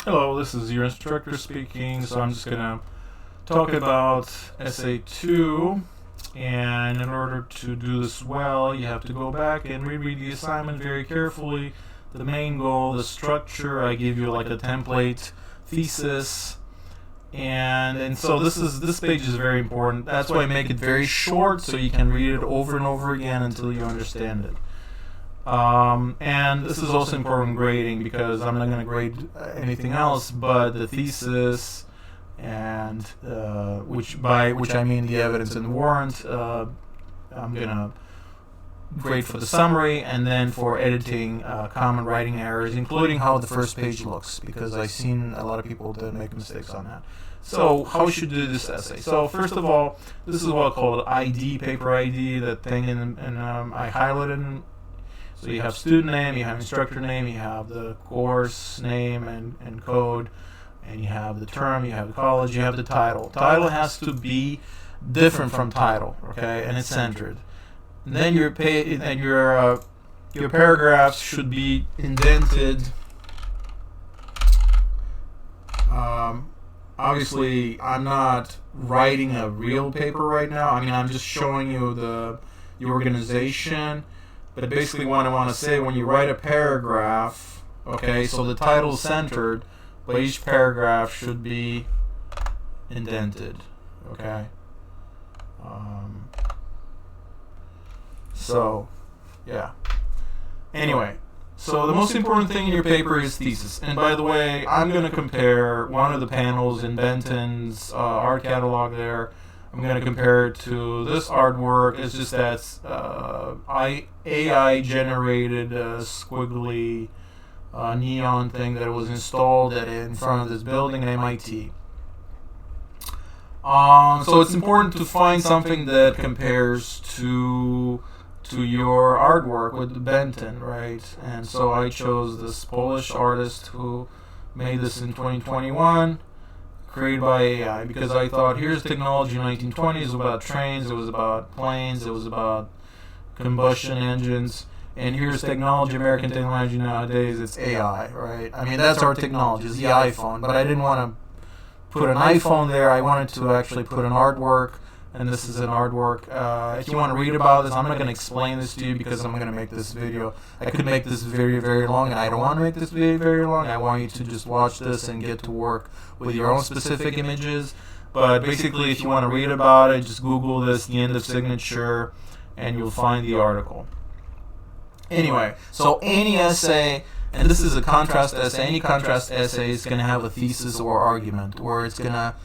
Hello, this is your instructor speaking. So I'm just going to talk about Essay 2. And in order to do this well, you have to go back and reread the assignment very carefully. The main goal, the structure, I give you like a template, thesis. And so this page is very important. That's why I make it very short so you can read it over and over again until you understand it. And this is also important grading because I'm not going to grade anything else but the thesis, and which I mean the evidence and warrant. I'm going to grade for the summary, and then for editing common writing errors, including how the first page looks, because I've seen a lot of people that make mistakes on that. So how should you do this essay? So first of all, this is what I call ID, paper ID, that thing, and I highlighted. So you have student name, you have instructor name, you have the course name and code, and you have the term, you have the college, you have the title. Title has to be different from title, okay, and it's centered. And then your paragraphs should be indented. Obviously, I'm not writing a real paper right now. I mean, I'm just showing you the organization. But basically what I want to say, when you write a paragraph, okay, so the title is centered, but each paragraph should be indented, okay? So, yeah. Anyway, so the most important thing in your paper is thesis. And by the way, I'm going to compare one of the panels in Benton's art catalog there. I'm going to compare it to this artwork. It's just that AI generated squiggly neon thing that was installed in front of this building at MIT. So it's important to find something that compares to your artwork with Benton, right? And so I chose this Polish artist who made this in 2021. Created by AI, because I thought, here's technology in the 1920s. It was about trains, it was about planes, it was about combustion engines, and here's technology, American technology nowadays. It's AI, right? I mean, that's our technology, it's the iPhone. But I didn't want to put an iPhone there. I wanted to actually put an artwork, and this is an artwork. If you want to read about this, I'm not going to explain this to you because I'm going to make this video. I could make this very, very long, and I don't want to make this video very long. I want you to just watch this and get to work with your own specific images. But basically, if you want to read about it, just Google this, the end of signature, and you'll find the article. Anyway, so any essay, and this is a contrast essay, any contrast essay is going to have a thesis or argument, where it's going to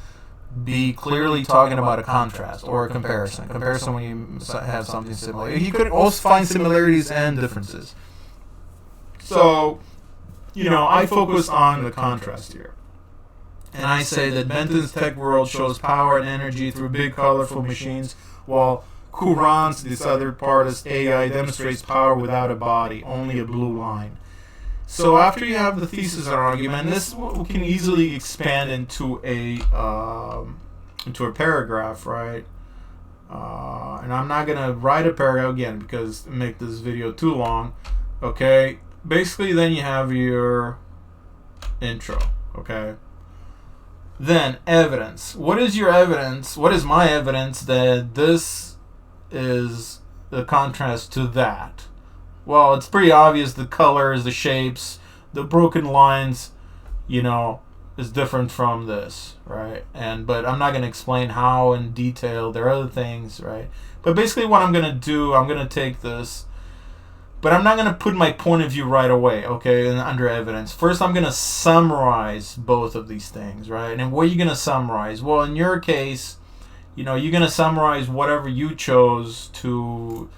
be clearly talking about a contrast or a comparison. Comparison when you have something similar. You could also find similarities and differences. So, I focus on the contrast here. And I say that Benton's tech world shows power and energy through big, colorful machines, while Courant's, this other part, is AI, demonstrates power without a body, only a blue line. So after you have the thesis and argument, this can easily expand into a paragraph, right? And I'm not gonna write a paragraph again because make this video too long. Okay. Basically, then you have your intro. Okay. Then evidence. What is your evidence? What is my evidence that this is the contrast to that? Well, it's pretty obvious. The colors, the shapes, the broken lines, is different from this, right? But I'm not going to explain how in detail. There are other things, right? But basically what I'm going to do, I'm going to take this, but I'm not going to put my point of view right away, okay, under evidence. First, I'm going to summarize both of these things, right? And what are you going to summarize? Well, in your case, you're going to summarize whatever you chose to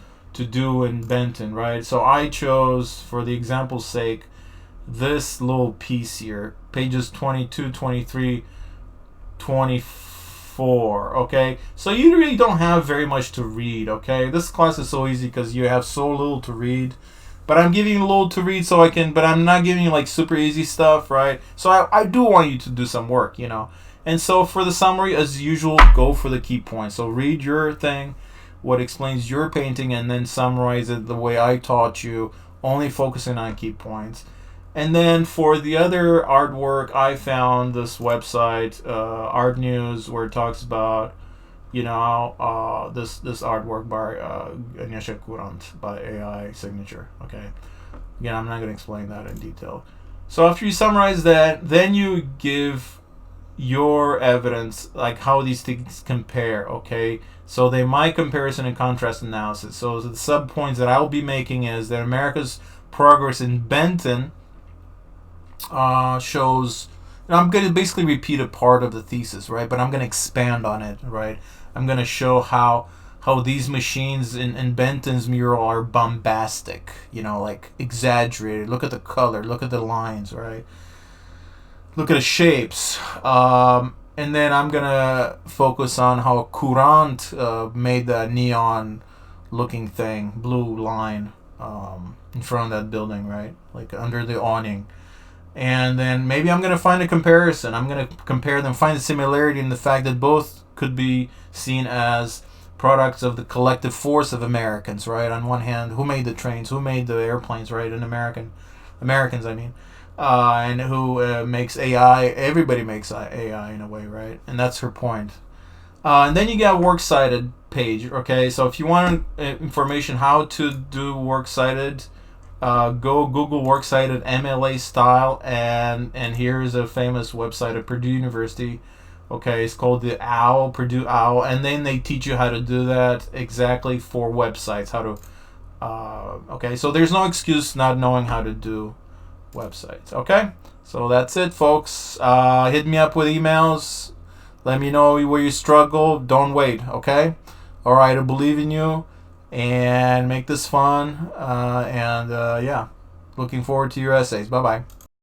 do in Benton, right? So I chose, for the example's sake, this little piece here, pages 22, 23, 24, okay? So you really don't have very much to read, okay? This class is so easy because you have so little to read, but I'm giving you a little to read but I'm not giving you like super easy stuff, right? So I do want you to do some work, And so for the summary, as usual, go for the key points. So read your thing, what explains your painting, and then summarize it the way I taught you, only focusing on key points. And then for the other artwork, I found this website, Art News, where it talks about, this artwork by Agnieszka Courant by AI signature. Okay, again, I'm not going to explain that in detail. So after you summarize that, then you give your evidence, like how these things compare. Okay, so they might comparison and contrast analysis. So the sub points that I'll be making is that America's progress in Benton shows, and I'm going to basically repeat a part of the thesis, right? But I'm going to expand on it, right? I'm going to show how these machines in Benton's mural are bombastic, like exaggerated. Look at the color, look at the lines, right? Look at the shapes. And then I'm going to focus on how Courant made that neon looking thing, blue line in front of that building, right? Like under the awning. And then maybe I'm going to find a comparison. I'm going to compare them, find a similarity in the fact that both could be seen as products of the collective force of Americans, right? On one hand, who made the trains, who made the airplanes, right? Americans, I mean. And who makes AI. Everybody makes AI in a way, right? And that's her point. And then you got works cited page, okay? So if you want information how to do works cited, go Google works cited MLA style, and here's a famous website at Purdue University. Okay, it's called the OWL, Purdue OWL, and then they teach you how to do that exactly for websites. How to, okay, so there's no excuse not knowing how to do websites. Okay, so that's it, folks. Hit me up with emails. Let me know where you struggle. Don't wait. Okay. All right. I believe in you, and make this fun. Yeah, looking forward to your essays. Bye bye.